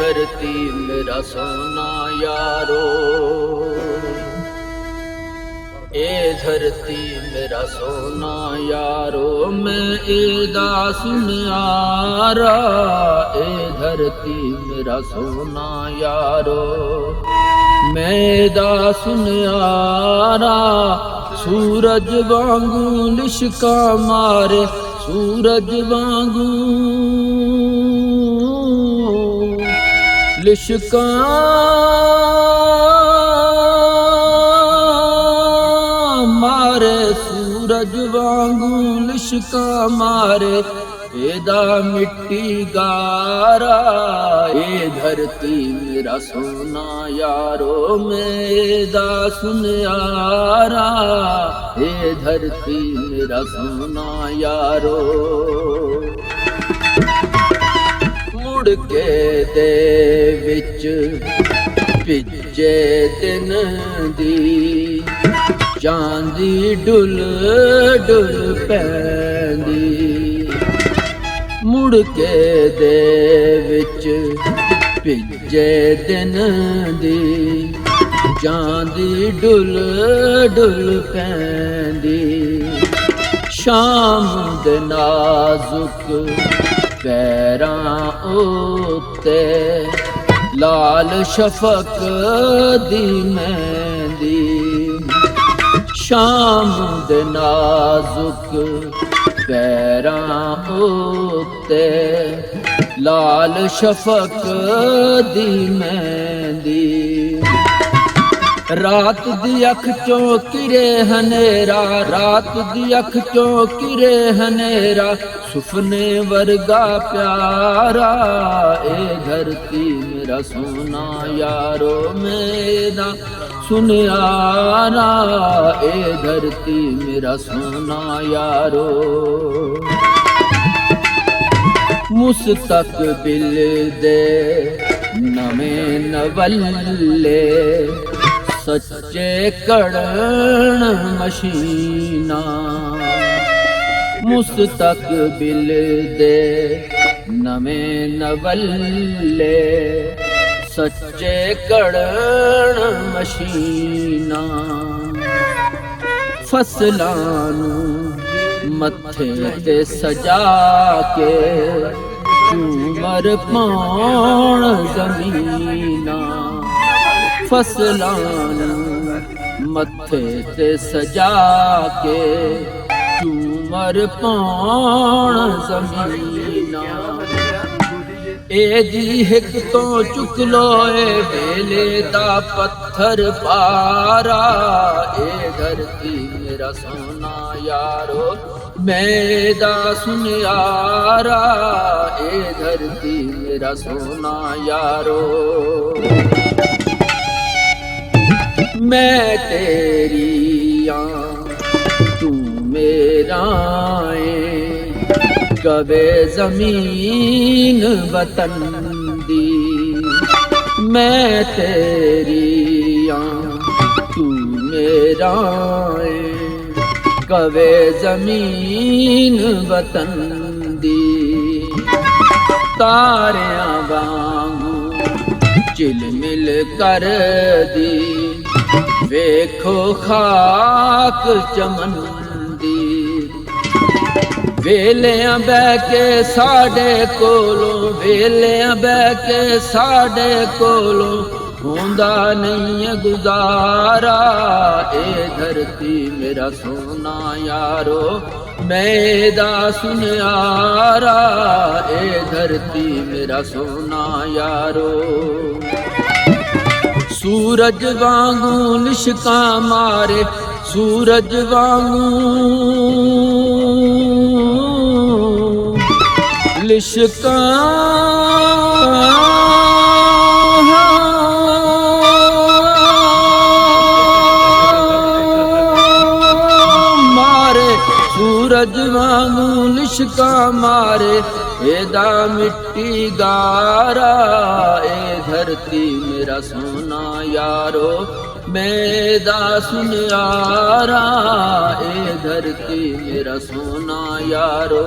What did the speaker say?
धरती मेरा सोना यारो, ए धरती मेरा सोना यारो, मैं एदा सुनियारा, ए धरती मेरा सोना यारो, मैं एदा सुनियारा। सूरज वांगू लिशका मारे, सूरज वांगू लिशका मारे, सूरज वांगू लिशका मारे, एदा मिट्टी गारा, ए धरती मेरा सोना यारो, मैं एदा सुनियारा, ए धरती मेरा सोना यारो। मुड़ के दे विच भिजे दिन दी, चांदी डुल डुल पैंदी, मुड़ के दे विच भिजे दिन दी, चांदी डुल डुल पैंदी। शाम दे नाजुक पैरां उत्ते लाल शफक दी मेहंदी, शाम दे नाजुक पैरां उत्ते लाल शफक दी मेहंदी। रात दी अख चों किरे हनेरा, रात दी अख चों किरे हनेरा, सुफने वर्गा प्यारा, ए धरती मेरा सोना यारो, मेरा सुनियारा, ए धरती मेरा सोना यारो। मुस्तकबिल दे नवें नवल्ले, सच्चे कड़न मशीना, मुस्तकबिल दे नवें नवल्ले, सच्चे कड़न मशीना। फसलां नूं मत्थे ते सजा के, झूमर पाउण ज़मीना, फसलां नूं मत्थे ते सजा के, झूमर पाउण ज़मीना। एदी हिक तो चुक लो ए वेले दा पत्थर पारा, ए धरती मेरा सोना यारो, मैं एदा सुनियारा, ए धरती मेरा सोना यारो। मैं तेरी तू मेरा कवे जमीन वतन दी, मैं तेरी तू मेरा कवे जमीन वतन दी। तारियां वांगू चिलमिल कर दी, वेखो खाक चमन दी। वेलियां बह के साडे कोलों, वेलियां बह के साडे कोलों, होंदा नहीं गुजारा, ए धरती मेरा सोना यारो, मैं एदा सुनियारा, ए धरती मेरा सोना यारो। सूरज वांगू लिशका मारे, सूरज वांगू लिशका मारे, सूरज वांगू लिशका मारे, एदा मिट्टी गारा, ए धरती मेरा सोना यारो, मैं एदा सुनियारा, ए धरती मेरा सोना यारो।